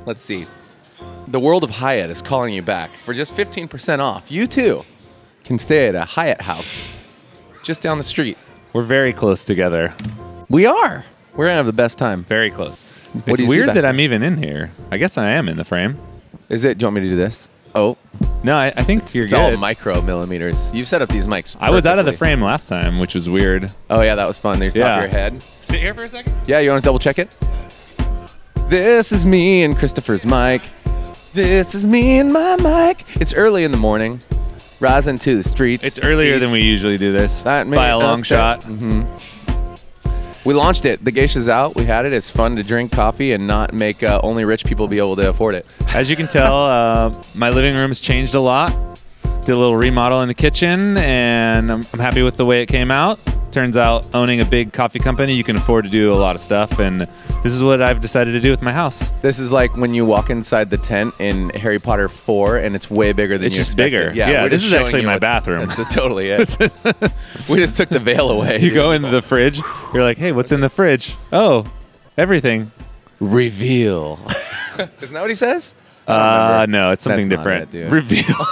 Let's see. The World of Hyatt is calling you back for just 15% off. You too can stay at a Hyatt house just down the street. We're very close together. We are. We're going to have the best time. Very close. What It's do you see weird back that there? I'm even in here. I guess I am in the frame. Is it? Do you want me to do this? Oh, No, I think you're it's good. all micro millimeters. You've set up these mics I was out of the perfectly. frame last time, which was weird. Oh, yeah, that was fun. There's top Yeah. of your head. Sit here for a second. Yeah, you want to double check it? This is me and Christopher's mic. This is me and my mic. It's early in the morning. Rising to the streets. It's earlier than we usually do this That by a long shot. We launched it. The Geisha's out. We had it. It's fun to drink coffee and not make only rich people be able to afford it. As you can tell, my living room's changed a lot. Did a little remodel in the kitchen, and I'm happy with the way it came out. Turns out, owning a big coffee company, you can afford to do a lot of stuff, and this is what I've decided to do with my house. This is like when you walk inside the tent in Harry Potter 4, and it's way bigger than It's you just expected. bigger. Yeah, we're this just is showing actually you my what- bathroom. That's totally it. We just took the veil away. You go into the fridge, you're like, hey, what's in the fridge? Oh, everything. Reveal. Isn't that what he says? I don't remember. No, it's something That's not different. it, dude. Reveal.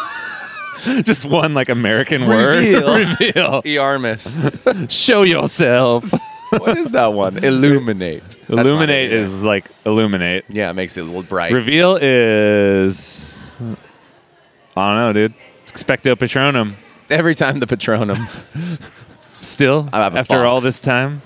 Just one like American word. Reveal. Reveal. Earmus. Show yourself. What is that one? Illuminate. That's not Illuminate it, yeah. is like illuminate. Yeah, it makes it a little bright. Reveal is, I don't know, dude. Expecto Patronum. Every time the Patronum. Still, I have a after all fox. this time,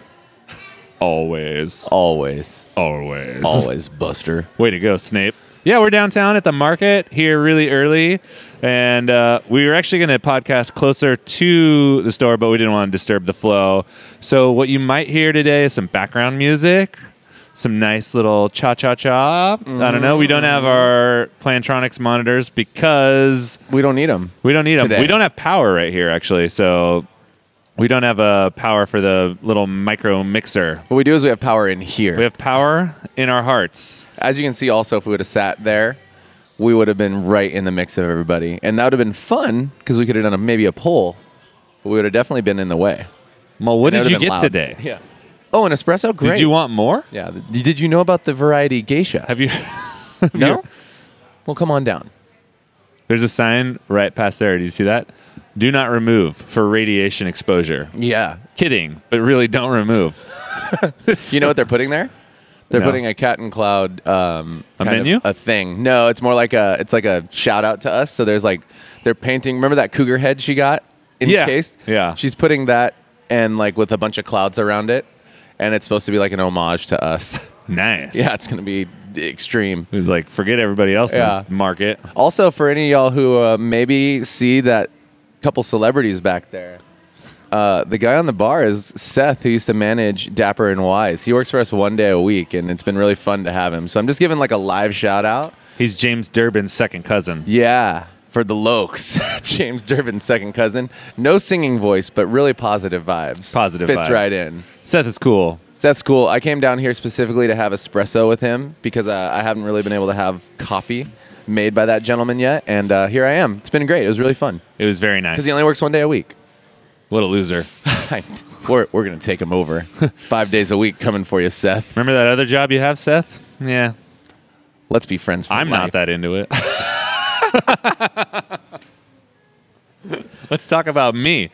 always, Always. always, Always, Buster. Way to go, Snape. Yeah, we're downtown at the market here really early, and we were actually going to podcast closer to the store, but we didn't want to disturb the flow. So what you might hear today is some background music, some nice little cha-cha-cha. I don't know. We don't have our Plantronics monitors because We don't need them. we don't need them. Today. We don't have power right here, actually, so we don't have a power for the little micro mixer. What we do is we have power in here. We have power in our hearts. As you can see, also, if we would have sat there, we would have been right in the mix of everybody. And that would have been fun because we could have done maybe a poll, but we would have definitely been in the way. Well, what And did it you would have get been loud. today? Yeah. Oh, an espresso? Great. Did you want more? Yeah. Did you know about the variety Geisha? Have you? No? Well, come on down. There's a sign right past there. Do you see that? Do not remove for radiation exposure. Yeah. Kidding, but really don't remove. You know what they're putting there? They're No. putting a cat and cloud kind of menu? a thing. No, it's more like it's like a shout out to us. So there's like they're painting. Remember that cougar head she got encased? Yeah. She's putting that and like with a bunch of clouds around it, and it's supposed to be like an homage to us. Nice. Yeah, it's gonna be extreme. It was like, forget everybody else in Yeah. this market. Also, for any of y'all who maybe see that couple celebrities back there, the guy on the bar is Seth, who used to manage Dapper and Wise. He works for us one day a week, and it's been really fun to have him. So I'm just giving like a live shout out. He's James Durbin's second cousin. Yeah, for the Lokes. James Durbin's second cousin. No singing voice, but really positive vibes. Positive Fits vibes. right in. Seth is cool. That's cool. I came down here specifically to have espresso with him because I haven't really been able to have coffee made by that gentleman yet. And here I am. It's been great. It was really fun. It was very nice. Because he only works one day a week. What a loser. We're going to take him over. 5 days a week coming for you, Seth. Remember that other job you have, Seth? Yeah. Let's be friends for I'm life. not that into it. Let's talk about me.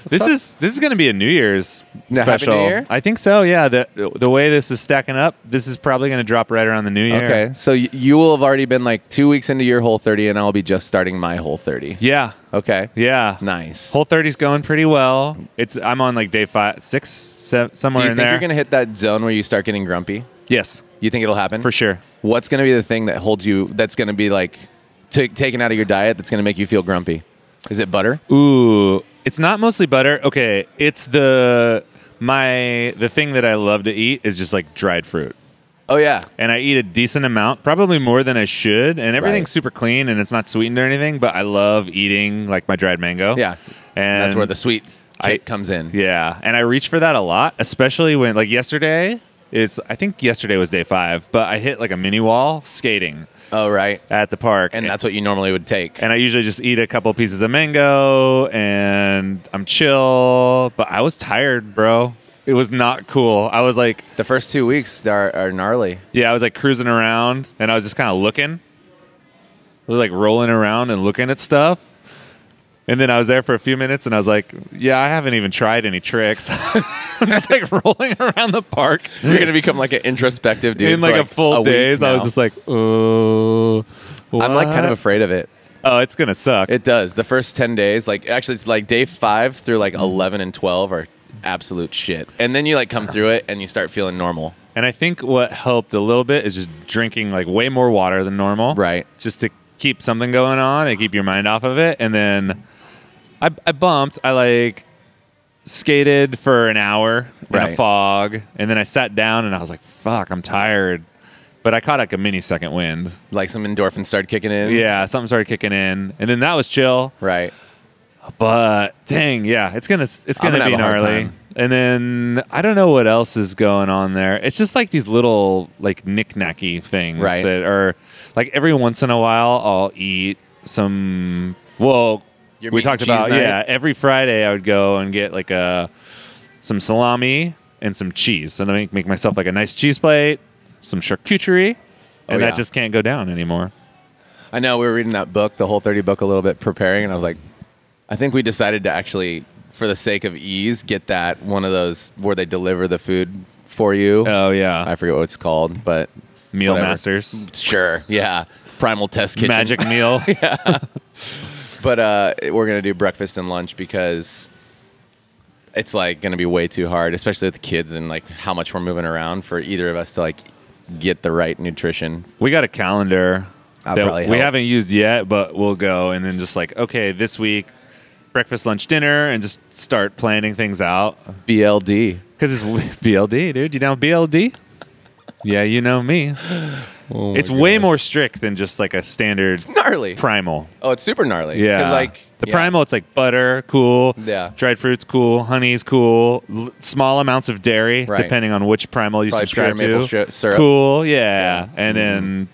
This is going to be a New Year's Yeah, Happy special. New Year? I think so. Yeah. The way this is stacking up, this is probably going to drop right around the New Year. Okay, so you will have already been like 2 weeks into your Whole 30, and I'll be just starting my Whole 30. Yeah. Okay. Yeah. Nice. Whole 30's going pretty well. I'm on like day 5, 6, 7, somewhere Do you in think there. you're going to hit that zone where you start getting grumpy? Yes, You think it'll happen? for sure. What's going to be the thing that holds you, that's going to be like taken out of your diet that's going to make you feel grumpy? Is it butter? Ooh, it's not mostly butter. Okay, it's the thing that I love to eat is just like dried fruit. Oh, yeah. And I eat a decent amount, probably more than I should. And everything's Right. super clean and it's not sweetened or anything, but I love eating like my dried mango. Yeah. And That's where the sweet kick comes in. Yeah. And I reach for that a lot, especially when like yesterday, I think yesterday was day 5, but I hit like a mini wall skating Oh, right. at the park. And that's what you normally would take. And I usually just eat a couple pieces of mango and I'm chill, but I was tired, bro. It was not cool. I was like, The first 2 weeks are gnarly. yeah, I was like cruising around, and I was just kind of looking. I was like rolling around and looking at stuff. And then I was there for a few minutes, and I was like, yeah, I haven't even tried any tricks. I'm just like rolling around the park. You're going to become like an introspective dude. In like a full week days, I was now. just like, oh. I'm like kind of afraid of it. Oh, it's going to suck. It does. The first 10 days, like actually it's like day 5 through like 11 and 12 are absolute shit. And then you like come through it and you start feeling normal. And I think what helped a little bit is just drinking like way more water than normal. Right. Just to keep something going on and keep your mind off of it. And then I bumped. I like skated for an hour in a fog. And then I sat down and I was like, fuck, I'm tired. But I caught like a mini second wind. Like some endorphins started kicking in. Yeah, something started kicking in. And then that was chill. Right. But dang, yeah, it's gonna have be a hard gnarly. time. And then I don't know what else is going on there. It's just like these little like knick-knacky things Right. that are like every once in a while I'll eat some. Well, Your we meat and talked cheese about night? every Friday I would go and get like some salami and some cheese, and then make myself like a nice cheese plate, some charcuterie, and yeah. that just can't go down anymore. I know we were reading that book, the Whole 30 book, a little bit preparing, and I was like, I think we decided to actually, for the sake of ease, get that one of those where they deliver the food for you. Oh yeah, I forget what it's called, but Meal whatever. Masters, Sure, yeah. Primal Test Kitchen. magic meal. But we're going to do breakfast and lunch because it's like going to be way too hard, especially with the kids and like how much we're moving around for either of us to like get the right nutrition. We got a calendar That'll that probably we help. haven't used yet, but we'll go and then just like, okay, this week, breakfast, lunch, dinner, and just start planning things out. BLD. Because it's BLD, dude. You down with BLD? Yeah, you know me. Oh It's my way gosh. more strict than just like a standard Gnarly. primal. Oh, it's super gnarly. Yeah. 'Cause, like the primal, it's like butter, cool. Yeah. Dried fruits, cool. Honey's cool. Small amounts of dairy, Right. depending on which primal you Probably subscribe pure maple to. syrup. Cool, yeah. Yeah. And then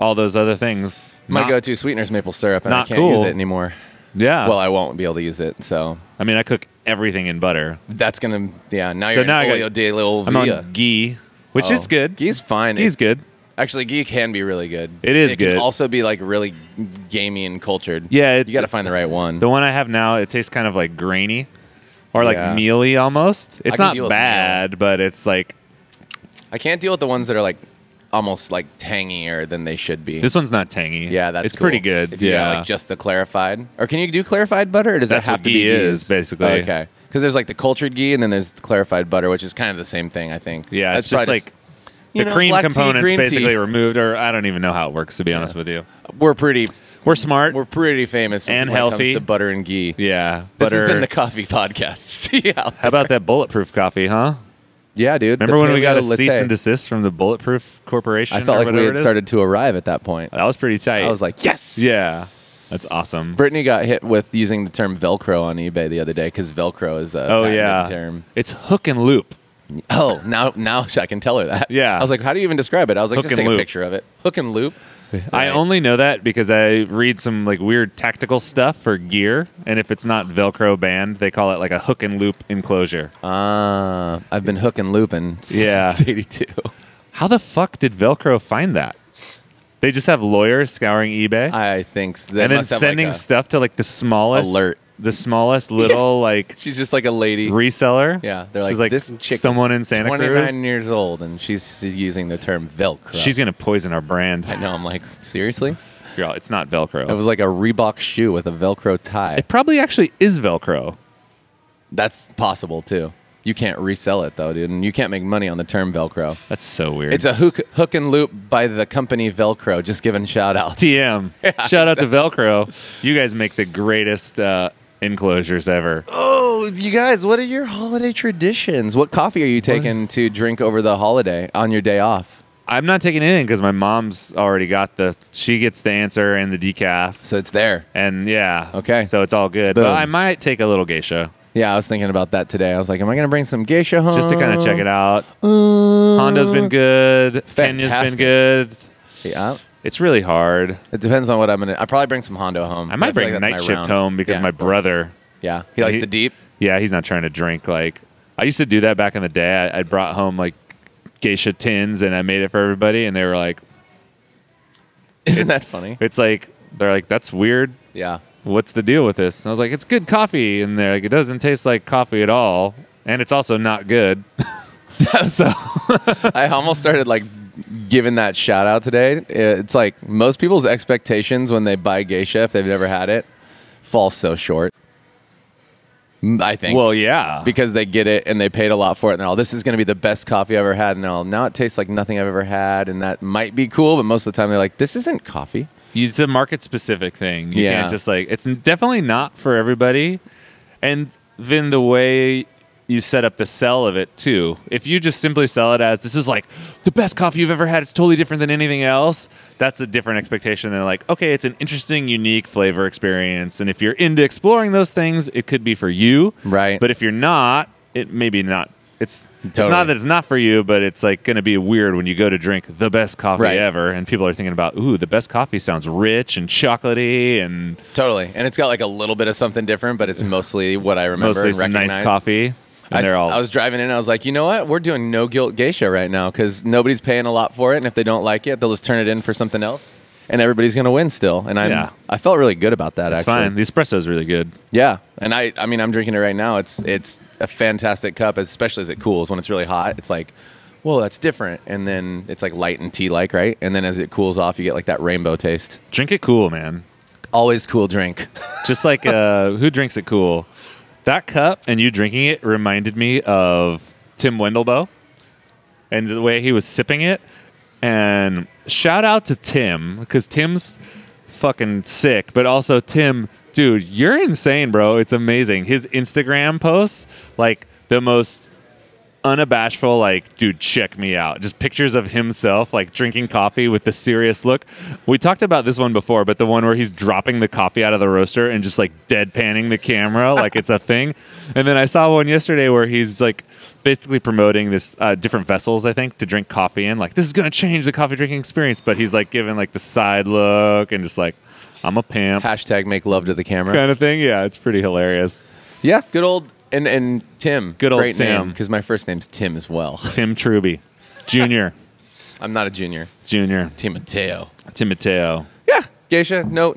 all those other things. My Not- go-to sweetener's maple syrup, and I not can't use cool. it anymore. Yeah. Well, I won't be able to use it, so I mean, I cook everything in butter. that's gonna. Yeah, now So you're now I in got- Olio de la I'm Olvia. on ghee, which is good. Ghee's fine. Ghee's good. Actually, ghee can be really good. It is Can good. also be like really gamey and cultured. Yeah, you got to find the right one. The one I have now, it tastes kind of like grainy or like Yeah. mealy almost. It's can not deal with bad, but it's like I can't deal with the ones that are like almost like tangier than they should be. this one's not tangy. Yeah, that's it's pretty cool. good. If you yeah, got like just the clarified, or can you do clarified butter, or does That's that have what to ghee be is, ghees? basically. Oh, okay, because there's like the cultured ghee, and then there's the clarified butter, which is kind of the same thing, I think. yeah. That's It's just probably like you the know, cream black tea, components green tea. basically removed, or I don't even know how it works to be honest with you. we're pretty We're pretty famous And when it healthy. comes to butter and ghee. yeah. This Butter. has been the coffee podcast. See you out How about that bulletproof coffee, huh? Yeah, dude. Remember the when we got a Paleo cease Latte. and desist from the Bulletproof Corporation? I felt or like we whatever had it is? started to arrive at that point. That was pretty tight. I was like, yes. yeah, that's awesome. Brittany got hit with using the term Velcro on eBay the other day because Velcro is a Oh patented yeah, term. it's hook and loop. Oh, now I can tell her that. Yeah. I was like, how do you even describe it? I was like, Hook just and take loop. a picture of it. Hook and loop. I Right. only know that because I read some like weird tactical stuff for gear, and if it's not Velcro band, they call it like a hook and loop enclosure. I've been hook and looping Yeah. since 82. How the fuck did Velcro find that? They just have lawyers scouring eBay I think they and then must have sending like a stuff to like the smallest alert. the smallest little like She's just like a lady. reseller. Yeah, they're She's like, this chick someone is in Santa 29 Cruz. years old, and she's using the term Velcro. She's gonna poison our brand. I know. I'm like, seriously? Girl, it's not Velcro. It was like a Reebok shoe with a Velcro tie. It probably actually is Velcro. That's possible too. You can't resell it though, dude, and you can't make money on the term Velcro. That's so weird. It's a hook and loop by the company Velcro. Just giving shout outs. TM. Shout out to Velcro. You guys make the greatest enclosures ever. Oh, you guys, what are your holiday traditions? What coffee are you taking to drink over the holiday on your day off? I'm not taking anything because my mom's already got she gets the answer and the decaf. So it's there. And yeah. Okay. So it's all good. Boom. But I might take a little geisha Yeah, I was thinking about that today. I was like, am I going to bring some geisha home? just to kind of check it out. Honda's been good. Kenya's been Fantastic. good. Yeah. It's really hard. It depends on what I'm going to. I'll probably bring some Hondo home. I might feel bring like that's night my shift round. home because Yeah, my of course. brother, Yeah. He likes He- the deep. yeah, he's not trying to drink like I used to do that back in the day. I brought home like Geisha tins and I made it for everybody, and they were like, Isn't that funny? It's like, they're like, that's weird. Yeah. What's the deal with this? And I was like, it's good coffee. And they're like, it doesn't taste like coffee at all. And it's also not good. So I almost started like giving that shout out today. It's like most people's expectations when they buy Geisha, if they've never had it, fall so short. I think. Well, yeah. Because they get it and they paid a lot for it. And they're all, this is going to be the best coffee I've ever had. And now it tastes like nothing I've ever had. And that might be cool. But most of the time they're like, this isn't coffee. It's a market specific thing. You Yeah. can't just like, it's definitely not for everybody. And then the way you set up the sell of it too. If you just simply sell it as, this is like the best coffee you've ever had, it's totally different than anything else, that's a different expectation than like, okay, it's an interesting, unique flavor experience. And if you're into exploring those things, it could be for you. Right. But if you're not, it maybe not. It's Totally. not that it's not for you, but it's like going to be weird when you go to drink the best coffee Right. ever, and people are thinking about, ooh, the best coffee sounds rich and chocolatey and Totally. And it's got like a little bit of something different, but it's mostly what I remember mostly and some recognize. nice coffee. And they're all I was driving in and I was like, you know what? We're doing no guilt Geisha right now because nobody's paying a lot for it. And if they don't like it, they'll just turn it in for something else. And everybody's going to win still. And I felt really good about that, it's actually. fine. The espresso is really good. Yeah. And I mean, I'm drinking it right now. It's a fantastic cup, especially as it cools. When it's really hot, it's like, whoa, that's different. And then it's like light and tea-like, right? And then as it cools off, you get like that rainbow taste. Drink it cool, man. Always cool drink. Just like who drinks it cool? That cup and you drinking it reminded me of Tim Wendelboe and the way he was sipping it. And shout out to Tim, because Tim's fucking sick, but also Tim, dude, you're insane, bro. It's amazing. His Instagram posts, like the most unabashful, like, dude, check me out. Just pictures of himself, like, drinking coffee with the serious look. We talked about this one before, but the one where he's dropping the coffee out of the roaster and just, like, deadpanning the camera like it's a thing. And then I saw one yesterday where he's, like, basically promoting this different vessels, I think, to drink coffee in. Like, this is going to change the coffee drinking experience. But he's, like, giving, like, the side look and just, like, I'm a pimp. Hashtag make love to the camera. Kind of thing. Yeah, it's pretty hilarious. Yeah, good old... And Tim. Good old great Tim. name, because my first name's Tim as well. Tim Truby. Junior. I'm not a junior. Junior. Tim Mateo. Tim Mateo. Yeah, Geisha. No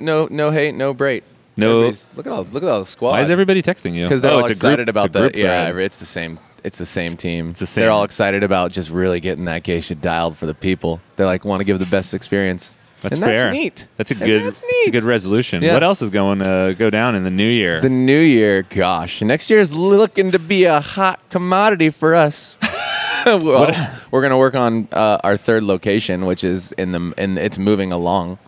hate, no brait. No. Look at all the squad. Why is everybody texting you? Because they're all it's excited about it's a group the. Yeah, thread. it's the same. It's the same team. It's the same. They're all excited about just really getting that Geisha dialed for the people. They're like want to give the best experience. That's and fair. That's neat. That's a And good. that's It's a neat. good resolution. Yeah. What else is going to go down in the new year? The new year, gosh, next year is looking to be a hot commodity for us. Well, we're going to work on our third location, which is it's moving along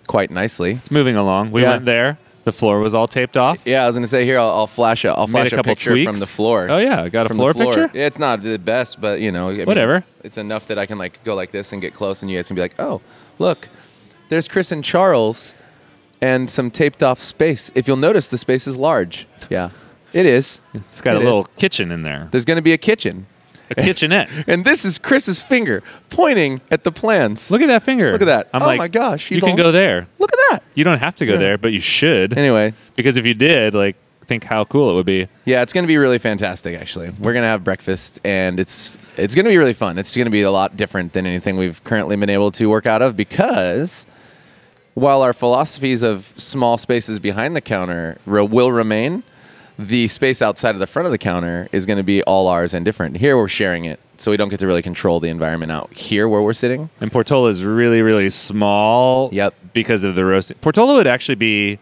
quite nicely. It's moving along. We Yeah. went there. The floor was all taped off. Yeah, I was going to say here. I'll flash a Made a couple picture tweaks. from the floor. Oh yeah, got a From floor the floor. picture. Yeah, it's not the best, but you know, I mean, Whatever. It's enough that I can like go like this and get close, and you guys can be like, oh, look, there's Chris and Charles, and some taped off space. If you'll notice, the space is large. Yeah, it is. It's got It a little is. kitchen in there. There's going to be a kitchen, A kitchenette. and this is Chris's finger pointing at the plans. Look at that finger. Look at that. I'm Oh like, my gosh, You he's can all- go there. Look at that. You don't have to go there, but you should. Anyway, Because if you did, like, think how cool it would be. yeah, it's going to be really fantastic. Actually, we're going to have breakfast, and it's going to be really fun. It's going to be a lot different than anything we've currently been able to work out of because while our philosophies of small spaces behind the counter will remain, the space outside of the front of the counter is going to be all ours and different. Here we're sharing it, so we don't get to really control the environment out here where we're sitting. And Portola is really, really small. Yep. Because of the roasting. Portola would actually be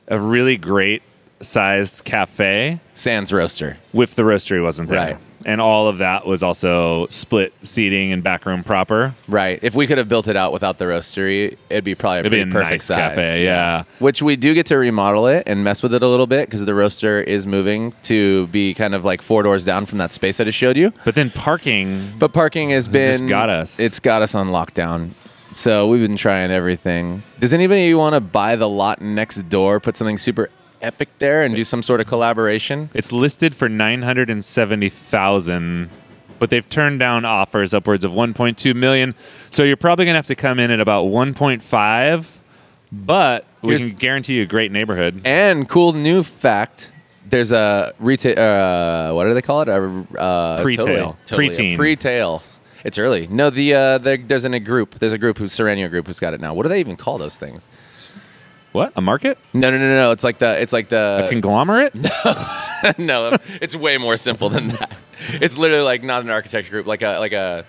a really great sized cafe Sans roaster. if the roastery wasn't there. Right. And all of that was also split seating and back room proper. Right. If we could have built it out without the roastery, it'd be probably a It'd be pretty a perfect nice size. cafe, yeah. Which we do get to remodel it and mess with it a little bit because the roaster is moving to be kind of like 4 doors down from that space I just showed you. But then parking, But parking has been just got us. It's got us on lockdown. So we've been trying everything. Does anybody want to buy the lot next door, put something super epic there, and do some sort of collaboration? it's listed for $970,000, but they've turned down offers upwards of $1.2 million. So you're probably going to have to come in at about 1.5, but we Here's- can guarantee you a great neighborhood. And cool new fact, There's a retail. What do they call it? Pre-tail. Totally Pre-teen. Pre-tail. It's early. No, there's a group. There's a group Sereno group who's got it now. What do they even call those things? What? A market? No. It's like the A conglomerate? No, it's way more simple than that. It's literally like not an architecture group, like a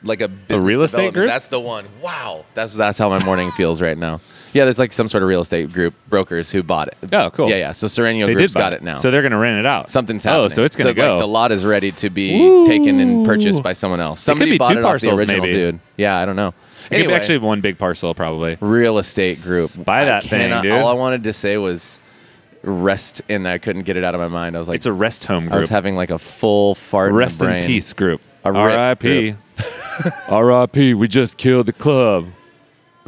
business real estate development. group? That's the one. Wow, that's how my morning feels right now. Yeah, there's like some sort of real estate group, brokers who bought it. Oh, cool. Yeah. So Sereno They Group's did buy got it now. So they're going to rent it out. Something's happening. Oh, so it's going to go. Like, the lot is ready to be Ooh. taken and purchased by someone else. It could Somebody be bought two it off the parcels, original maybe. dude. Yeah, I don't know. It could be actually one big parcel, probably. Real estate group. Buy that thing, dude. All I wanted to say was rest, and I couldn't get it out of my mind. I was like, It's a rest home I was group. having like a full fart Rest in the in brain. peace group. A RIP R.I.P. R.I.P. We just killed the club.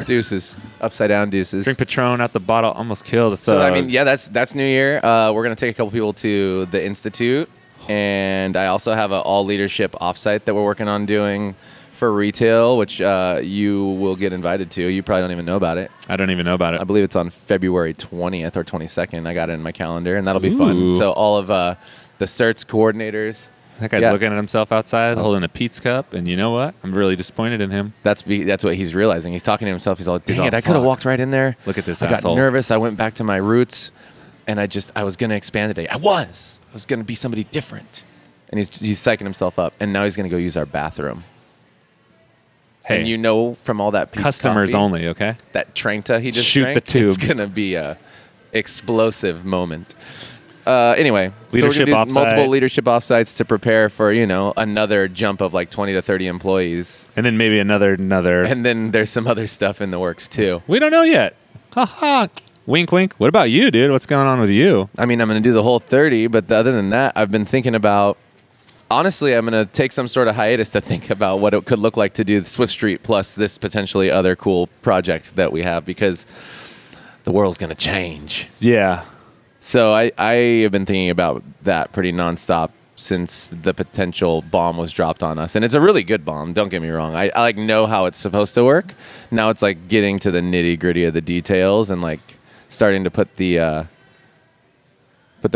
Deuces. Upside down deuces. Drink Patron out the bottle. Almost killed the thug. So, I mean, yeah, that's New Year. We're going to take a couple people to the Institute. And I also have an all-leadership offsite that we're working on doing for retail, which you will get invited to. You probably don't even know about it. I don't even know about it. I believe it's on February 20th or 22nd. I got it in my calendar, and that'll be fun. Ooh. So all of the certs coordinators. That guy's looking at himself outside, holding a Pete's cup, and you know what? I'm really disappointed in him. That's what he's realizing. He's talking to himself. He's all, dang all, it, I could have fuck. walked right in there. Look at this I asshole. got nervous. I went back to my roots, and I was going to expand today. I was going to be somebody different. And he's psyching himself up, and now he's going to go use our bathroom. Hey, and you know from all that Pete's customers coffee, only, okay? that Trenta he just Shoot drank, the tube. It's going to be a explosive moment. Anyway, Leadership so we're gonna do offsite. multiple leadership offsites to prepare for, another jump of like 20 to 30 employees. And then maybe another. And then there's some other stuff in the works too. We don't know yet. Ha ha. Wink, wink. What about you, dude? What's going on with you? I mean, I'm going to do the whole 30, but other than that, I've been thinking about, honestly, I'm going to take some sort of hiatus to think about what it could look like to do Swift Street plus this potentially other cool project that we have, because the world's going to change. Yeah. So I have been thinking about that pretty nonstop since the potential bomb was dropped on us. And it's a really good bomb, don't get me wrong. I like know how it's supposed to work. Now it's like getting to the nitty-gritty of the details and like starting to put the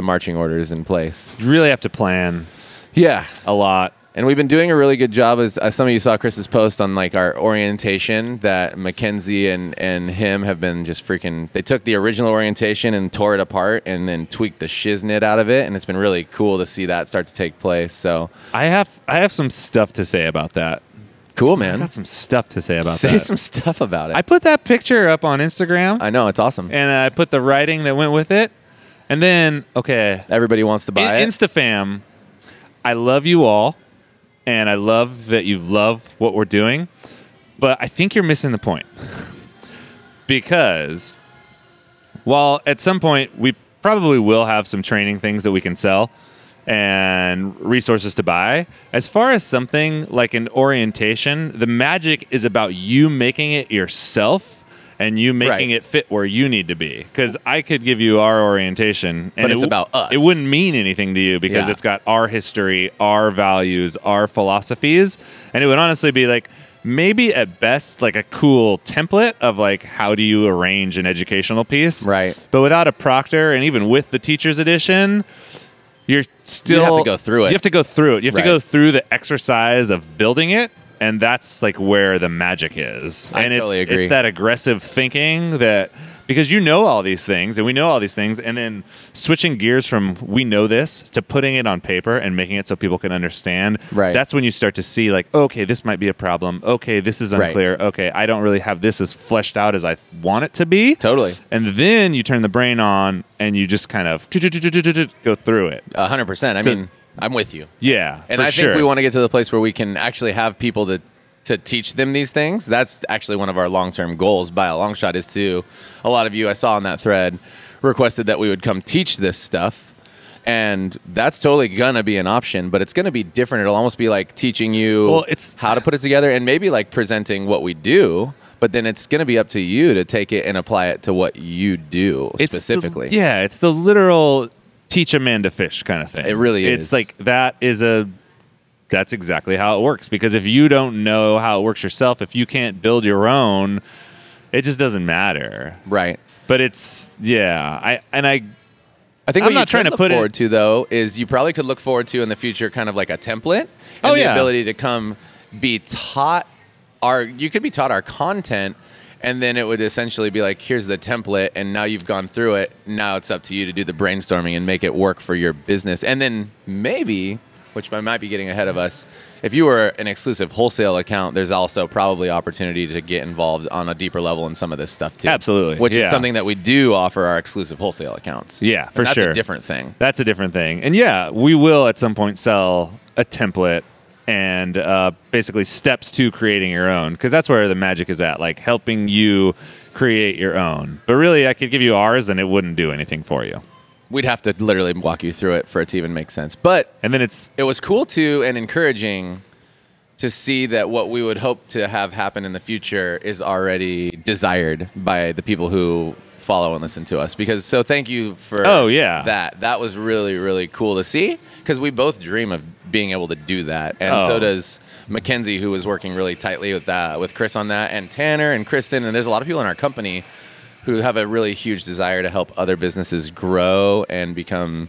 marching orders in place. You really have to plan Yeah. a lot. And we've been doing a really good job, as some of you saw Chris's post on like our orientation, that Mackenzie and him have been just freaking, they took the original orientation and tore it apart and then tweaked the shiznit out of it. And it's been really cool to see that start to take place. So I have some stuff to say about that. cool, I man. got some stuff to say about Say that. some stuff about it. I put that picture up on Instagram, I know, it's awesome. and I put the writing that went with it. And then, okay, Everybody wants to buy it. InstaFam, I love you all, and I love that you love what we're doing, but I think you're missing the point. Because while at some point we probably will have some training things that we can sell and resources to buy, as far as something like an orientation, the magic is about you making it yourself and you making Right. it fit where you need to be. Because I could give you our orientation, and But it's about us. It wouldn't mean anything to you because Yeah. it's got our history, our values, our philosophies, and it would honestly be like maybe at best like a cool template of like how do you arrange an educational piece, Right. But without a proctor, and even with the teacher's edition, you're still You have to go through it. You have to go through it. You have to Right. go through the exercise of building it. And that's like where the magic is. I And totally agree. It's that aggressive thinking that, because you know all these things and we know all these things, and then switching gears from we know this to putting it on paper and making it so people can understand. Right. That's when you start to see like, okay, this might be a problem. Okay, this is Right. unclear. Okay, I don't really have this as fleshed out as I want it to be. Totally. And then you turn the brain on and you just kind of go through it. 100%. I So- mean, I'm with you. Yeah, And for I sure. think we want to get to the place where we can actually have people to teach them these things. That's actually one of our long-term goals by a long shot, is to, a lot of you I saw on that thread requested that we would come teach this stuff. And that's totally going to be an option, but it's going to be different. It'll almost be like teaching you Well, it's- how to put it together and maybe like presenting what we do. But then it's going to be up to you to take it and apply it to what you do specifically. It's the literal teach a man to fish kind of thing. It really is. It's like that's exactly how it works. Because if you don't know how it works yourself, if you can't build your own, it just doesn't matter. Right. But it's I think I'm what not you trying could to look put forward to, though, is you probably could look forward to in the future kind of like a template and the ability to come be taught you could be taught our content, and then it would essentially be like, here's the template, and now you've gone through it. Now it's up to you to do the brainstorming and make it work for your business. And then maybe, which I might be getting ahead of us, if you were an exclusive wholesale account, there's also probably opportunity to get involved on a deeper level in some of this stuff too. Absolutely. Which is something that we do offer our exclusive wholesale accounts. Yeah, for sure. That's a different thing. That's a different thing. And yeah, we will at some point sell a template and basically steps to creating your own, because that's where the magic is at, like helping you create your own. But really, I could give you ours and it wouldn't do anything for you. We'd have to literally walk you through it for it to even make sense. But and then it was cool too and encouraging to see that what we would hope to have happen in the future is already desired by the people who follow and listen to us. So thank you for that. That was really, really cool to see, because we both dream of being able to do that. And so does Mackenzie, who was working really tightly with Chris on that, and Tanner and Kristen. And there's a lot of people in our company who have a really huge desire to help other businesses grow and become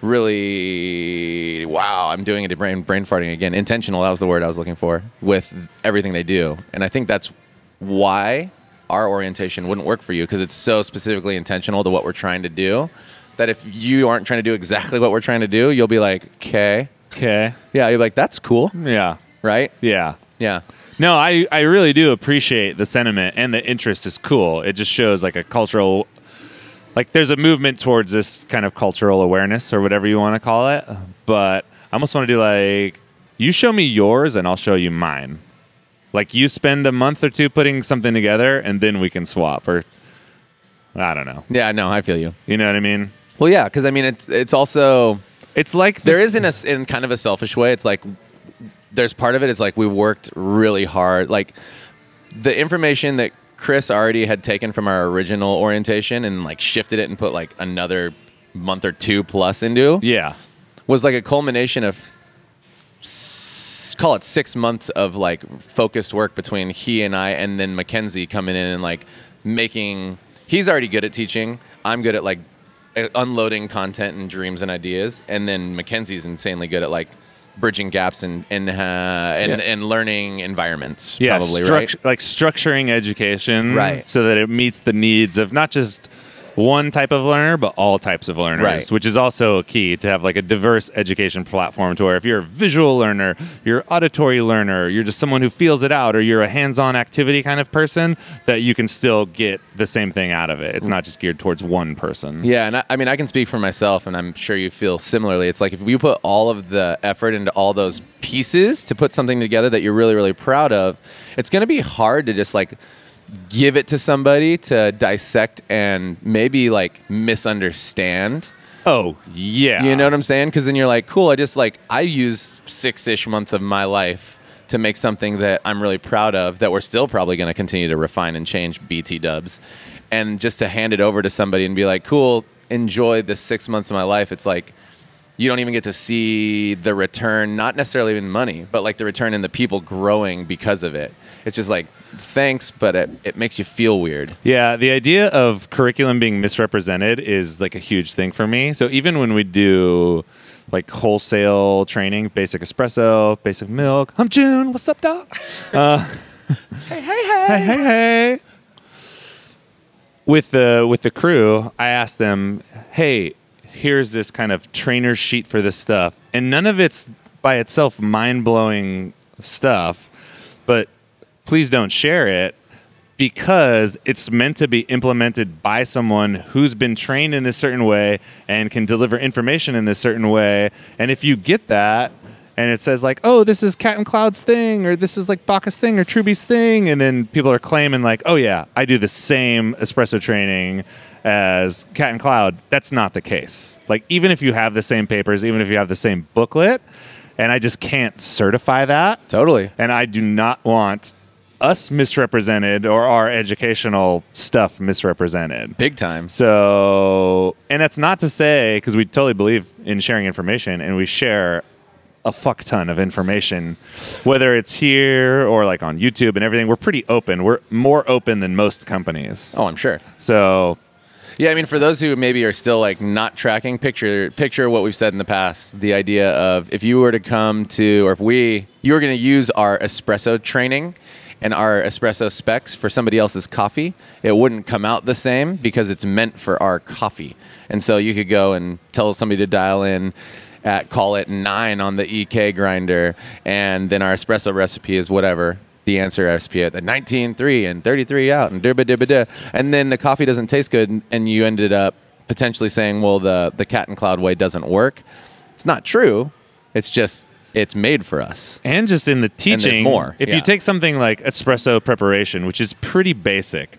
really, I'm doing it, brain farting again. Intentional, that was the word I was looking for, with everything they do. And I think that's why our orientation wouldn't work for you, because it's so specifically intentional to what we're trying to do, that if you aren't trying to do exactly what we're trying to do, you'll be like, okay. Yeah, you're like, that's cool. Yeah. Right? Yeah. Yeah. No, I really do appreciate the sentiment, and the interest is cool. It just shows like a cultural, like there's a movement towards this kind of cultural awareness or whatever you want to call it. But I almost want to do like, you show me yours and I'll show you mine. Like you spend a month or two putting something together and then we can swap, or I don't know. Yeah, no, I feel you. You know what I mean? Well, yeah, because I mean, it's also, it's like there is in kind of a selfish way. It's like, there's part of it is like we worked really hard. Like the information that Chris already had taken from our original orientation and like shifted it and put like another month or two plus into, was like a culmination of call it 6 months of like focused work between he and I, and then Mackenzie coming in and like making, he's already good at teaching. I'm good at like unloading content and dreams and ideas. And then Mackenzie's insanely good at like bridging gaps and learning environments. Yeah, probably, right? Like structuring education, right, so that it meets the needs of not just one type of learner, but all types of learners, right, which is also key to have like a diverse education platform, to where if you're a visual learner, you're an auditory learner, you're just someone who feels it out, or you're a hands-on activity kind of person, that you can still get the same thing out of it. It's not just geared towards one person. Yeah, and I mean, I can speak for myself, and I'm sure you feel similarly. It's like if you put all of the effort into all those pieces to put something together that you're really, really proud of, it's going to be hard to just like give it to somebody to dissect and maybe like misunderstand. Oh, yeah. You know what I'm saying? Because then you're like, cool, I used 6-ish months of my life to make something that I'm really proud of, that we're still probably going to continue to refine and change, BT dubs. And just to hand it over to somebody and be like, cool, enjoy the 6 months of my life. It's like, you don't even get to see the return, not necessarily even money, but like the return in the people growing because of it. It's just like, thanks, but it makes you feel weird. Yeah, the idea of curriculum being misrepresented is like a huge thing for me. So even when we do like wholesale training, basic espresso, basic milk, I'm June, what's up, dog? Hey. With the crew, I asked them, hey, here's this kind of trainer sheet for this stuff. And none of it's by itself mind-blowing stuff, but please don't share it, because it's meant to be implemented by someone who's been trained in this certain way and can deliver information in this certain way. And if you get that and it says like, oh, this is Cat and Cloud's thing, or this is like Bacchus' thing, or Truby's thing, and then people are claiming like, oh yeah, I do the same espresso training as Cat and Cloud, that's not the case. Like, even if you have the same papers, even if you have the same booklet, and I just can't certify that. Totally. And I do not want us misrepresented or our educational stuff misrepresented. Big time. So, and that's not to say, because we totally believe in sharing information, and we share a fuck ton of information, whether it's here or like on YouTube and everything. We're pretty open. We're more open than most companies. Oh, I'm sure. So, Yeah, I mean, for those who maybe are still like not tracking, picture what we've said in the past. The idea of if you were to come to, or if you were going to use our espresso training and our espresso specs for somebody else's coffee, it wouldn't come out the same because it's meant for our coffee. And so you could go and tell somebody to dial in at, call it 9 on the EK grinder, and then our espresso recipe is whatever. The answer recipe at the 19.3 and 33 out and da. And then the coffee doesn't taste good, and you ended up potentially saying, well, the Cat and Cloud way doesn't work. It's not true. It's just, it's made for us. And just in the teaching, more. If you take something like espresso preparation, which is pretty basic,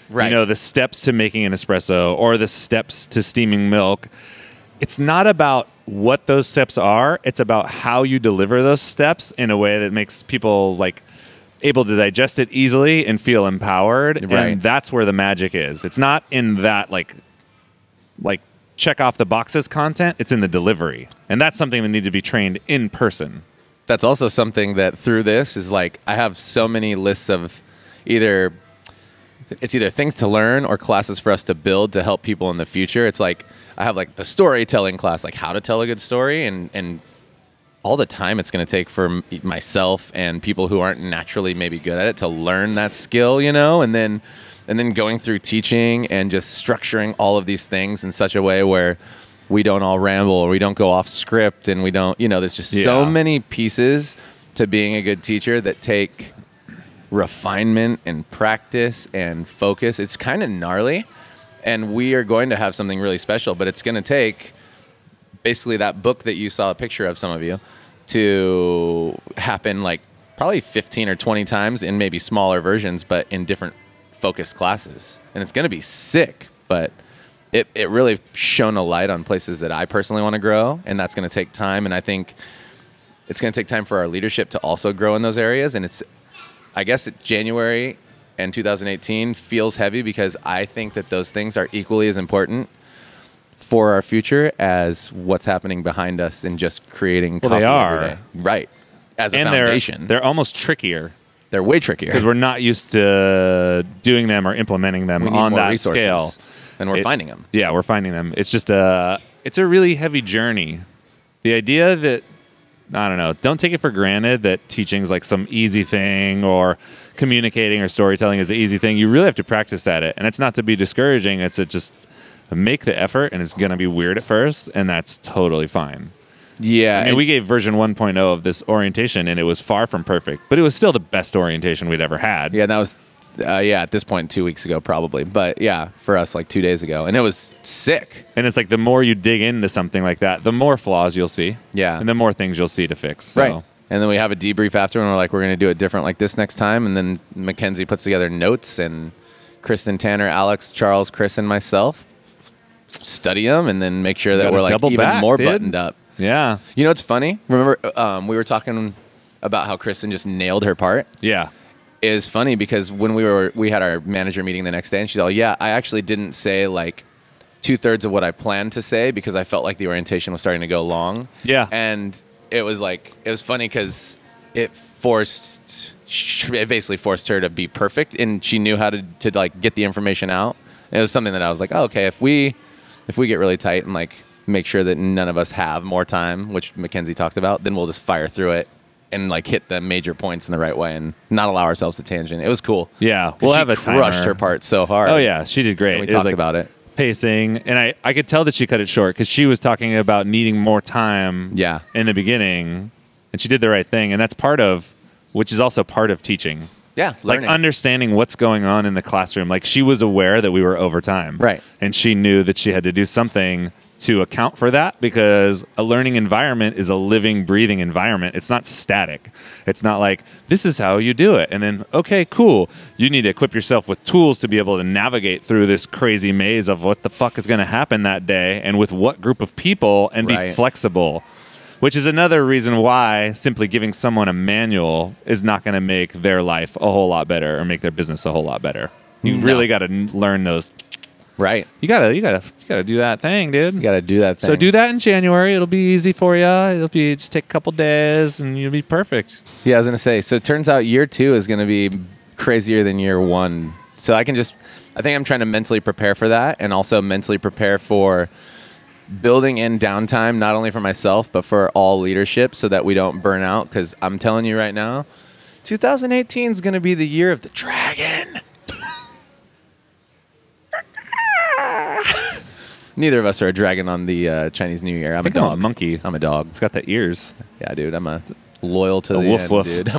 Right. You know, the steps to making an espresso or the steps to steaming milk, it's not about what those steps are. It's about how you deliver those steps in a way that makes people like able to digest it easily and feel empowered. Right. And that's where the magic is. It's not in that like check off the boxes content. It's in the delivery. And that's something that needs to be trained in person. That's also something that through this is like, I have so many lists of either things to learn or classes for us to build to help people in the future. It's like, I have like the storytelling class, like how to tell a good story, and all the time it's going to take for myself and people who aren't naturally maybe good at it to learn that skill, you know, and then going through teaching and just structuring all of these things in such a way where we don't all ramble or we don't go off script, and we don't, you know, there's just so many pieces to being a good teacher that take refinement and practice and focus. It's kind of gnarly, and we are going to have something really special, but it's going to take basically that book that you saw a picture of, some of you, to happen like probably 15 or 20 times in maybe smaller versions, but in different focused classes. And it's going to be sick, but it really shone a light on places that I personally want to grow, and that's going to take time. And I think it's going to take time for our leadership to also grow in those areas. And I guess January and 2018 feels heavy because I think that those things are equally as important for our future as what's happening behind us and just creating coffee they are. every day. Right. As a And foundation. they're almost trickier. They're way trickier. Because we're not used to doing them or implementing them We need on more that resources, scale. and we're finding them. Yeah, we're finding them. It's just it's a really heavy journey. The idea that, I don't know, don't take it for granted that teaching is like some easy thing, or communicating or storytelling is an easy thing. You really have to practice at it. And it's not to be discouraging. It's to just make the effort, and it's going to be weird at first, and that's totally fine. Yeah. I mean, we gave version 1.0 of this orientation, and it was far from perfect, but it was still the best orientation we'd ever had. Yeah, that was, at this point 2 weeks ago probably. But yeah, for us like 2 days ago. And it was sick. And it's like the more you dig into something like that, the more flaws you'll see. Yeah. And the more things you'll see to fix. So. Right. And then we have a debrief after, and we're like, we're going to do it different like this next time. And then Mackenzie puts together notes, and Kristen, Tanner, Alex, Charles, Chris, and myself study them, and then make sure that we're like even more buttoned up. Yeah. You know what's funny? Remember we were talking about how Kristen just nailed her part? Yeah. It was funny because when we had our manager meeting the next day, and she's all, yeah, I actually didn't say like 2/3 of what I planned to say because I felt like the orientation was starting to go long. Yeah. And it was funny because it basically forced her to be perfect, and she knew how to like get the information out. And it was something that I was like, oh, okay, if we get really tight and like make sure that none of us have more time, which Mackenzie talked about, then we'll just fire through it and like hit the major points in the right way and not allow ourselves to tangent. It was cool. Yeah. We'll have a timer. Crushed her part so hard. Oh yeah, she did great. And we talked about it. Pacing, and I could tell that she cut it short because she was talking about needing more time in the beginning, and she did the right thing, and that's which is also part of teaching. Yeah, learning. Like understanding what's going on in the classroom. Like she was aware that we were over time. Right. And she knew that she had to do something to account for that, because a learning environment is a living, breathing environment. It's not static. It's not like, this is how you do it. And then, okay, cool. You need to equip yourself with tools to be able to navigate through this crazy maze of what the fuck is going to happen that day and with what group of people, and be flexible. Which is another reason why simply giving someone a manual is not going to make their life a whole lot better or make their business a whole lot better. You really got to learn those. Right. You gotta do that thing, dude. You gotta do that thing. So do that in January. It'll be easy for you. It'll be just take a couple days and you'll be perfect. Yeah, I was gonna say. So it turns out year 2 is gonna be crazier than year 1 So I think I'm trying to mentally prepare for that, and also mentally prepare for building in downtime, not only for myself, but for all leadership, so that we don't burn out. Because I'm telling you right now, 2018 is going to be the year of the dragon. Neither of us are a dragon on the Chinese New Year. I'm a dog. I'm a monkey. I'm a dog. It's got the ears. Yeah, dude. I'm loyal to the woof end, woof. dude.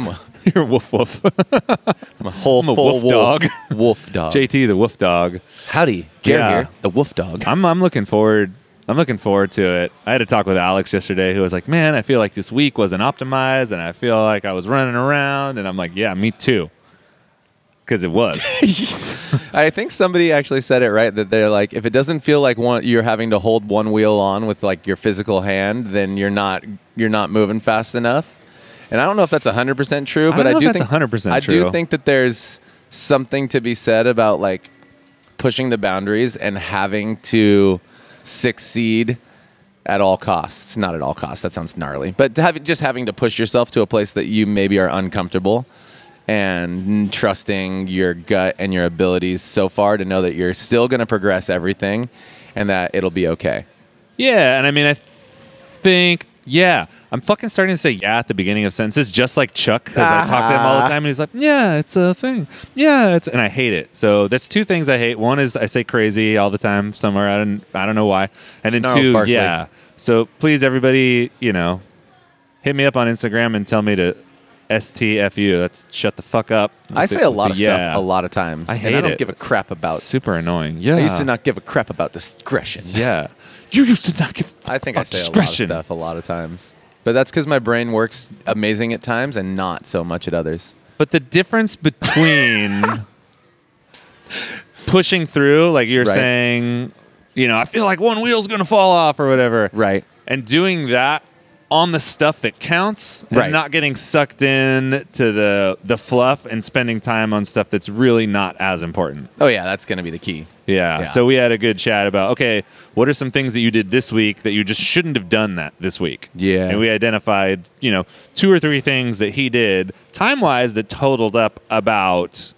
You're a woof woof. I'm a full wolf wolf dog. Wolf dog. JT the wolf dog. Howdy, Jared Yeah. here, the wolf dog. I'm looking forward. I'm looking forward to it. I had a talk with Alex yesterday, who was like, "Man, I feel like this week wasn't optimized, and I feel like I was running around." And I'm like, "Yeah, me too," because it was. I think somebody actually said it right, that they're like, if it doesn't feel like you're having to hold one wheel on with like your physical hand, then you're not moving fast enough. And I don't know if that's 100% true, but I do think 100% I true. do think that there's something to be said about like pushing the boundaries and having to succeed at all costs. Not at all costs. That sounds gnarly, but having to push yourself to a place that you maybe are uncomfortable, and trusting your gut and your abilities so far to know that you're still going to progress everything and that it'll be okay. Yeah, and I mean, I think, yeah, I'm fucking starting to say yeah at the beginning of sentences, just like Chuck, because I talk to him all the time, and he's like, yeah, it's a thing. Yeah, and I hate it. So that's two things I hate. One is I say crazy all the time somewhere. I don't know why. And then Gnarls two, Barkley. yeah. So please, everybody, hit me up on Instagram and tell me to STFU. That's shut the fuck up. I say a lot of stuff a lot of times. I hate and I don't it. give a crap about. Super annoying. Yeah. I used to not give a crap about discretion. Yeah. You used to not give I think I about say discretion. a lot of stuff a lot of times. But that's because my brain works amazing at times and not so much at others. But the difference between pushing through, like you're Right. saying, I feel like one wheel's going to fall off or whatever. Right. And doing that on the stuff that counts, and Right. not getting sucked in to the fluff and spending time on stuff that's really not as important. Oh, yeah, that's going to be the key. Yeah. So we had a good chat about, okay, what are some things that you did this week that you just shouldn't have done that this week? Yeah. And we identified, 2 or 3 things that he did time-wise that totaled up about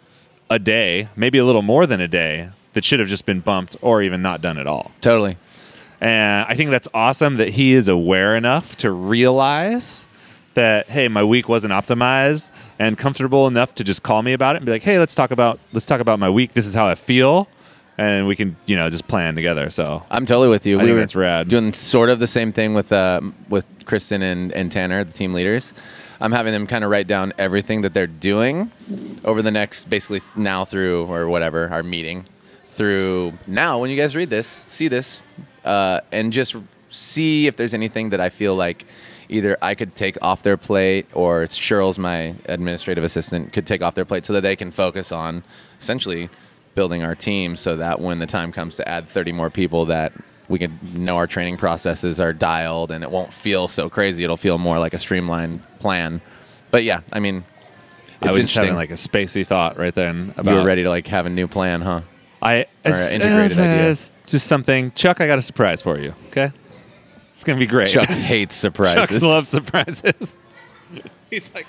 a day, maybe a little more than a day, that should have just been bumped or even not done at all. Totally. And I think that's awesome that he is aware enough to realize that, hey, my week wasn't optimized, and comfortable enough to just call me about it and be like, hey, let's talk about my week. This is how I feel. And we can, just plan together. So I'm totally with you. I think that's rad. Doing sort of the same thing with Kristen and Tanner, the team leaders. I'm having them kind of write down everything that they're doing over the next, basically now through, or whatever, our meeting, through now when you guys read this, see this, and just see if there's anything that I feel like either I could take off their plate, or Cheryl's, my administrative assistant, could take off their plate so that they can focus on essentially building our team, so that when the time comes to add 30 more people, that we can know our training processes are dialed and it won't feel so crazy. It'll feel more like a streamlined plan. But yeah, I mean, I was just interesting. having like a spacey thought right then about You were ready to like have a new plan, huh? Integrated idea. It's just something. Chuck, I got a surprise for you. Okay, it's gonna be great. Chuck hates surprises. Chuck loves surprises. He's like,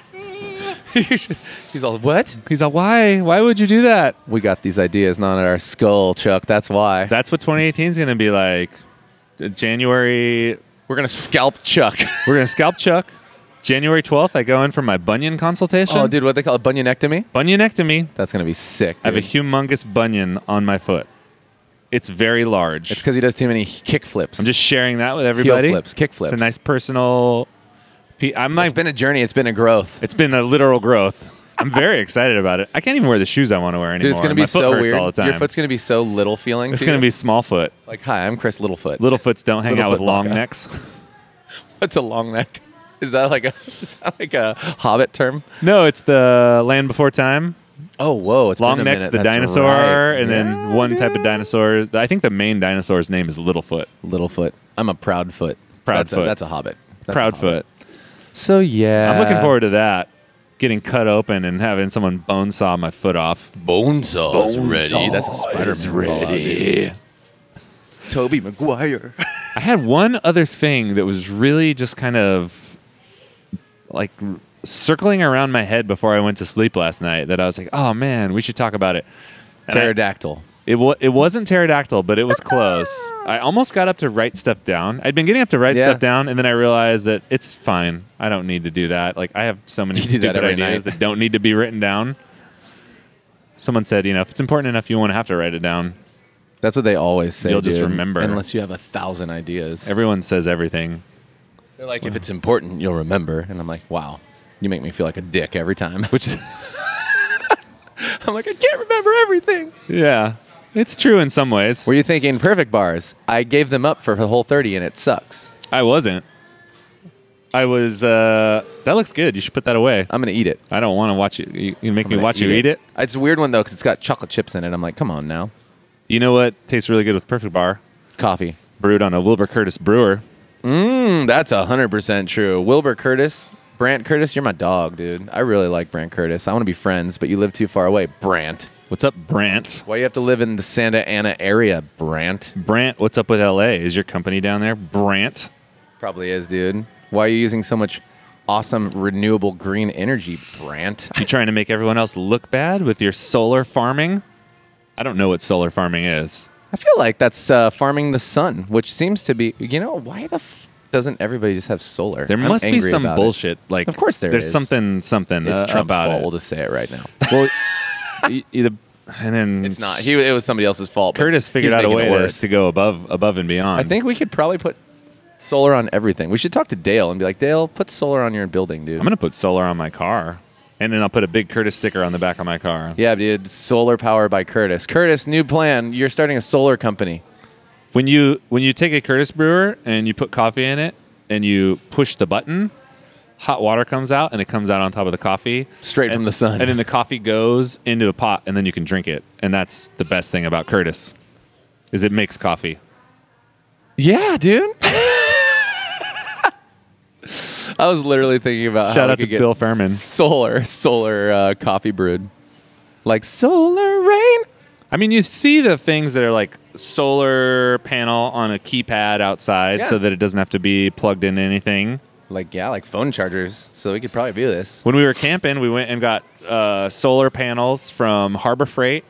He's all, what? he's like, why? Why would you do that? We got these ideas not in our skull, Chuck. That's why. That's what 2018 is gonna be like. January, We're going to scalp Chuck. we're gonna scalp Chuck. January 12th, I go in for my bunion consultation. Oh, dude, what they call it? Bunionectomy? Bunionectomy. That's going to be sick, I have a dude. humongous bunion on my foot. It's very large. It's because he does too many kick flips. I'm just sharing that with everybody. Heel flips, kick flips. It's a nice personal. I'm like, It's been a journey. It's been a growth. it's been a literal growth. I'm very excited about it. I can't even wear the shoes I want to wear anymore. Dude, it's going to My be foot so hurts weird. all the time. Your foot's going to be so little feeling. It's to going to you. be small foot. Like, hi, I'm Chris Littlefoot. Little foots don't hang out with Littlefoot long Laka. necks. What's a long neck? Is that like a Hobbit term? No, it's the Land Before Time. Oh, whoa! It's Long been a neck's minute. the That's dinosaur, right. and then one type of dinosaur. I think the main dinosaur's name is Littlefoot. Littlefoot. I'm a Proudfoot. Proudfoot. That's a Hobbit. That's a Proudfoot. Hobbit. So yeah, I'm looking forward to that. Getting cut open and having someone bone saw my foot off. Bonesaw's ready. That's a Spider-Man ready. Tobey Maguire. I had one other thing that was really just kind of like circling around my head before I went to sleep last night that I was like, oh man, we should talk about it. Pterodactyl. It wasn't Pterodactyl, but it was close. I almost got up to write stuff down. I'd been getting up to write stuff down, and then I realized that it's fine. I don't need to do that. Like, I have so many stupid ideas that don't need to be written down. Someone said, if it's important enough, you won't have to write it down. That's what they always say, You'll just remember. Unless you have 1,000 ideas. Everyone says everything. They're like, if it's important, you'll remember. And I'm like, wow, you make me feel like a dick every time. Which I'm like, I can't remember everything. Yeah. It's true in some ways. Were you thinking perfect bars? I gave them up for the whole 30 and it sucks. I wasn't. I was, that looks good. You should put that away. I'm going to eat it. I don't want to watch it. You make me watch you eat it? It's a weird one, though, because it's got chocolate chips in it. I'm like, come on now. You know what tastes really good with perfect bar? Coffee. Brewed on a Wilbur Curtis brewer. That's 100% true. Wilbur Curtis. Brant Curtis, you're my dog, dude. I really like Brant Curtis. I want to be friends, but you live too far away, Brant. What's up, Brant? Why you have to live in the Santa Ana area, Brant? Brant, what's up with LA? Is your company down there, Brant? Probably is, dude. Why are you using so much awesome renewable green energy, Brant? You trying to make everyone else look bad with your solar farming? I don't know what solar farming is. I feel like that's farming the sun, which seems to be, why the doesn't everybody just have solar? There must be some bullshit. Like, of course there's is. something It's Trump's about fault. it. We'll just say it right now. Well, either, and then it's not. It was somebody else's fault. Curtis figured out a way to go above and beyond. I think we could probably put solar on everything. We should talk to Dale and be like, Dale, put solar on your building, dude. I'm gonna put solar on my car, and then I'll put a big Curtis sticker on the back of my car. Yeah, dude. Solar power by Curtis. Curtis, new plan. You're starting a solar company. When you take a Curtis brewer and you put coffee in it and you push the button, hot water comes out and it comes out on top of the coffee. Straight from the sun. And then the coffee goes into a pot and then you can drink it. And that's the best thing about Curtis, is it makes coffee. Yeah, dude. I was literally thinking about Shout out to Bill Furman. Solar coffee brewed. Like solar rain. I mean, you see the things that are like solar panel on a keypad outside so that it doesn't have to be plugged into anything. Like phone chargers. So we could probably do this. When we were camping, we went and got solar panels from Harbor Freight,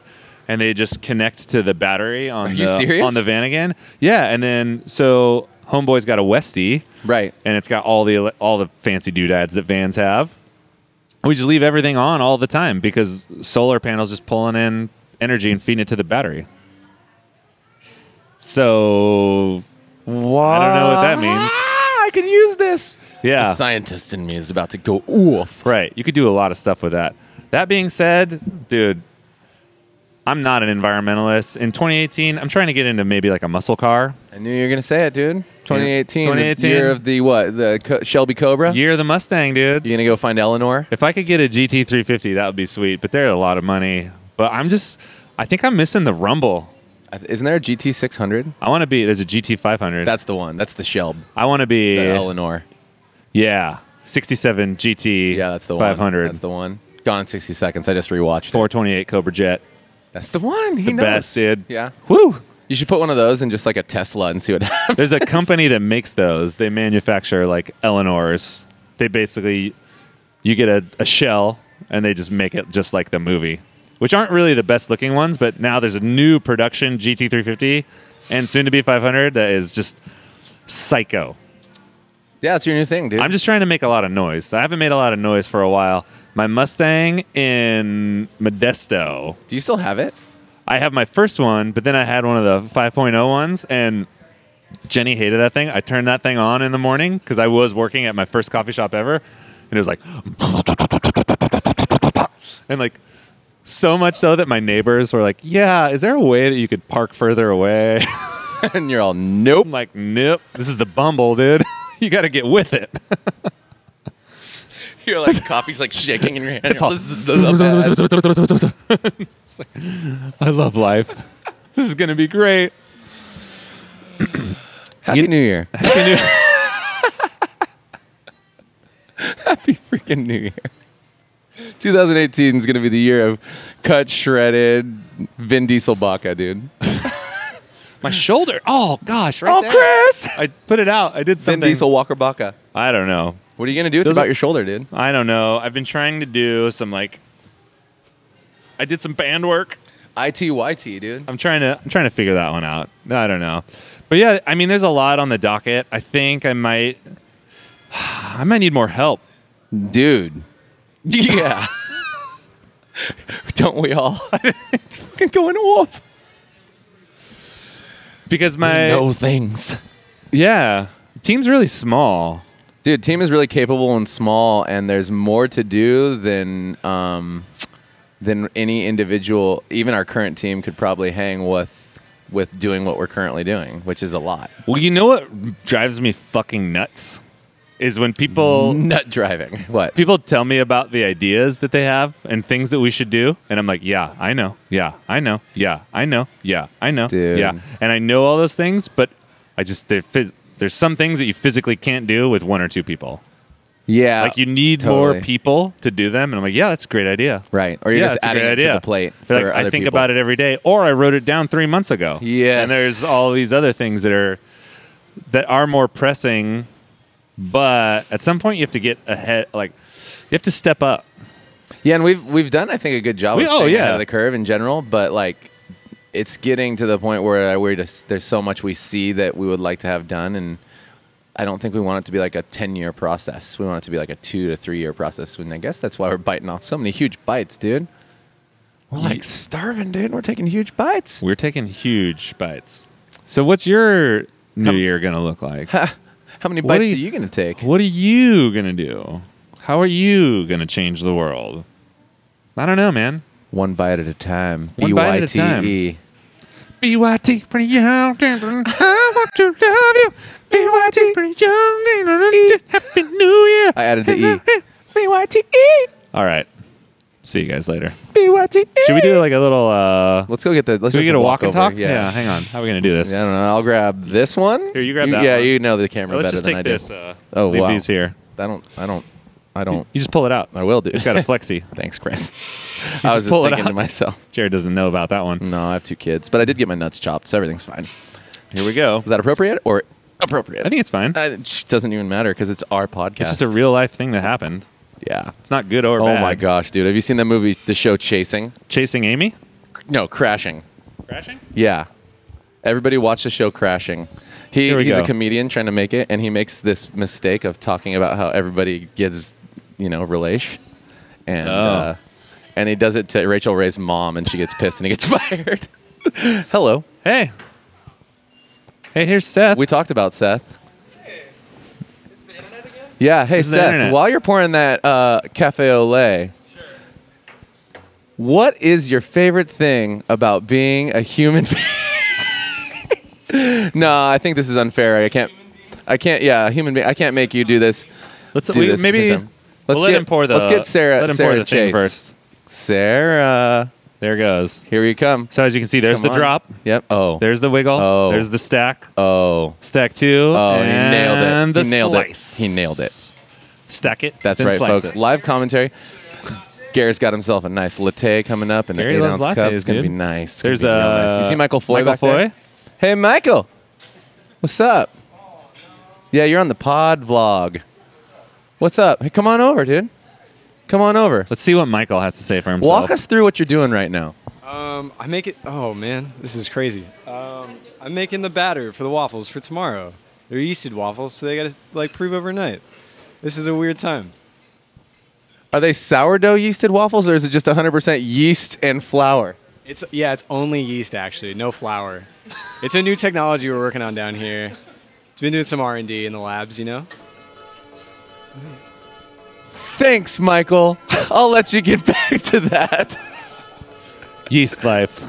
and they just connect to the battery on the van again. Yeah, and then so homeboy's got a Westie, right? And it's got all the fancy doodads that vans have. We just leave everything on all the time because solar panels just pulling in energy and feeding it to the battery. So I don't know what that means. I can use this. Yeah. The scientist in me is about to go oof. Right. You could do a lot of stuff with that. That being said, dude, I'm not an environmentalist. In 2018, I'm trying to get into maybe like a muscle car. I knew you were going to say it, dude. 2018, 2018. The year of the what? The Shelby Cobra? Year of the Mustang, dude. You going to go find Eleanor? If I could get a GT350, that would be sweet, but they're a lot of money. But I think I'm missing the rumble. Isn't there a GT600? There's a GT500. That's the one. That's the Shelb. I want to be the Eleanor. Yeah. 67 GT. Yeah, that's the 500. One. That's the one. Gone in 60 seconds. I just rewatched 428 Cobra Jet. That's the one. It's the best, dude. Yeah. Woo! You should put one of those in just like a Tesla and see what happens. There's a company that makes those. They manufacture like Eleanors. They basically, you get a shell and they just make it just like the movie, which aren't really the best looking ones, but now there's a new production GT350 and soon to be 500 that is just psycho. Yeah, it's your new thing, dude. I'm just trying to make a lot of noise. I haven't made a lot of noise for a while. My Mustang in Modesto. Do you still have it? I have my first one, but then I had one of the 5.0 ones, and Jenny hated that thing. I turned that thing on in the morning because I was working at my first coffee shop ever, and it was like, and like, so much so that my neighbors were like, yeah, is there a way that you could park further away? And you're all, nope. I'm like, nope. This is the Bumble, dude. You got to get with it. You're like, coffee's like shaking in your hand. It's all, it's like, I love life. This is going to be great. Happy New Year. Happy New Year. Happy freaking New Year. 2018 is going to be the year of cut, shredded, Vin Diesel Baca, dude. My shoulder. Oh, gosh. Right there. Chris! I put it out. I did something. Vin Diesel Walker Baca. I don't know. What are you going to do about your shoulder, dude? I don't know. I've been trying to do some, I did some band work. ITYT, dude. I'm trying to figure that one out. I don't know. But yeah, I mean, there's a lot on the docket. I think I might need more help. Dude. Yeah. Don't we all? It's fucking going off. Because We know things. Yeah. Team's really small. Dude, team is really capable and small, and there's more to do than any individual, even our current team, could probably hang with doing what we're currently doing, which is a lot. Well, you know what drives me fucking nuts? Is when people... Nut driving. What? People tell me about the ideas that they have and things that we should do, and I'm like, yeah, I know. Yeah, I know. Yeah, I know. Yeah, I know. Dude. Yeah. And I know all those things, but I just... There's some things that you physically can't do with one or two people. Yeah. Like you need more people to do them. And I'm like, yeah, that's a great idea. Right. Or you're just adding it to the plate for like, other I think people. about it every day. Or I wrote it down 3 months ago. Yes. And there's all these other things that are more pressing. But at some point you have to get ahead. Like you have to step up. Yeah, and we've done, I think, a good job of staying ahead of the curve in general. But like, it's getting to the point where there's so much we see that we would like to have done, and I don't think we want it to be like a 10-year process. We want it to be like a 2 to 3 year process, and I guess that's why we're biting off so many huge bites, dude. We're like starving, dude. We're taking huge bites. We're taking huge bites. So what's your new year going to look like? How many bites are you going to take? What are you going to do? How are you going to change the world? I don't know, man. One bite at a time. One bite at a time. BYTE. BYT, pretty young. I want to love you. BYT, pretty young. Happy New Year. I added the E. BYTE. All right. See you guys later. BYTE. Should we do like a little... Let's go get the... Let's Should we just get a walk and over. talk? Yeah, hang on. How are we going to do this? I don't know. I'll grab this one. Here, you grab that Yeah, one. you know the camera Let's better just than take I do. this. Leave these here. I don't. You just pull it out. I will do. It's got a flexi. Thanks, Chris. You I was just pull it thinking out. to myself. Jared doesn't know about that one. No, I have 2 kids, but I did get my nuts chopped, so everything's fine. Here we go. Is that appropriate or appropriate? I think it's fine. It doesn't even matter because it's our podcast. It's just a real life thing that happened. Yeah. It's not good or Oh bad. my gosh, dude! Have you seen the movie, the show Chasing? Chasing Amy? No, Crashing. Crashing? Yeah. Everybody watch the show Crashing. He's go. a comedian trying to make it, and he makes this mistake of talking about how everybody gets, relation, and he does it to Rachel Ray's mom, and she gets pissed, and he gets fired. Hello. Hey. Hey, here's Seth. We talked about Seth. Hey, is the internet again? Yeah. Hey, This is the Seth. internet. While you're pouring that cafe au lait, Sure. what is your favorite thing about being a human being? No, I think this is unfair. I can't. Yeah, human being. I can't make you do this. Let's do this at the maybe same time. we'll let him pour the. Let's get Sarah. Let him Sarah pour the thing Chase first. Sarah, There goes. here you come. So as you can see, there's Come the on. drop. Yep. Oh. There's the wiggle. Oh. There's the stack. Oh. Stack 2. Oh. and He nailed it. The He nailed slice. it. He nailed it. Stack it. That's then right, slice folks. it. Live commentary. Garrett's got himself a nice latte coming up in an Gary 8-ounce loves cup. lattes, It's gonna be dude. nice. It's There's gonna be real nice. You see Michael Foy Michael back there? Foy. Hey, Michael. What's up? Yeah, you're on the pod vlog. What's up? Hey, come on over, dude. Come on over. Let's see what Michael has to say for himself. Walk us through what you're doing right now. I make it. Oh man, this is crazy. I'm making the batter for the waffles for tomorrow. They're yeasted waffles, so they gotta prove overnight. This is a weird time. Are they sourdough yeasted waffles, or is it just 100% yeast and flour? It's only yeast actually, no flour. It's a new technology we're working on down here. It's been doing some R&D in the labs, Thanks, Michael. I'll let you get back to that. Yeast life.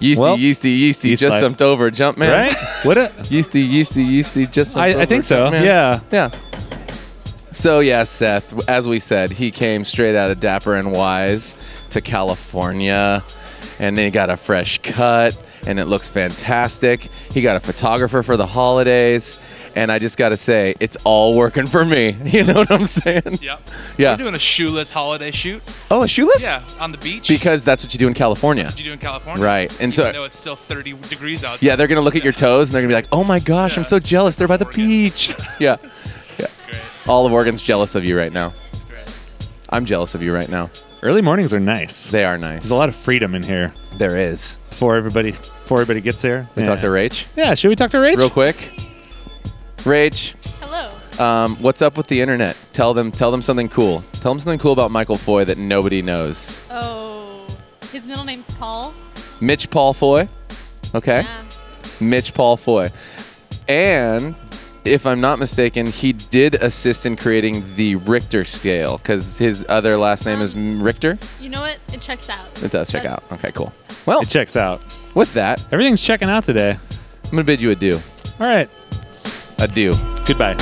Yeasty, Well, yeasty, yeasty, yeast just life. jumped over, jump man. Right? What a... Yeasty, yeasty, yeasty, just jumped over, I think so. jump man. Yeah. Yeah. So yeah, Seth, as we said, he came straight out of Dapper and Wise to California, and then he got a fresh cut, and it looks fantastic. He got a photographer for the holidays, and I just got to say, it's all working for me. You know what I'm saying? Yep. Yeah. We're doing a shoeless holiday shoot. Oh, a shoeless? Yeah, on the beach. Because that's what you do in California. you do in California. Right. And Even so though it's still 30 degrees outside. yeah, they're going to look at your toes, and they're going to be like, oh my gosh, I'm Yeah. so jealous. They're by the beach. Yeah. It's great. All of Oregon's jealous of you right now. It's great. I'm jealous of you right now. Early mornings are nice. They are nice. There's a lot of freedom in here. There is. Before everybody gets here. We talk to Rach Yeah, should we talk to Rach? real quick. Rach, Hello. what's up with the internet? Tell them something cool. Tell them something cool about Michael Foy that nobody knows. Oh, his middle name's Paul. Mitch Paul Foy. Okay. Yeah. Mitch Paul Foy. And if I'm not mistaken, he did assist in creating the Richter scale because his other last name is Richter. You know what? It checks out. It does check That's- out. Okay, cool. Well, It checks out. with that, Everything's checking out today. I'm going to bid you adieu. All right. Adieu. Goodbye.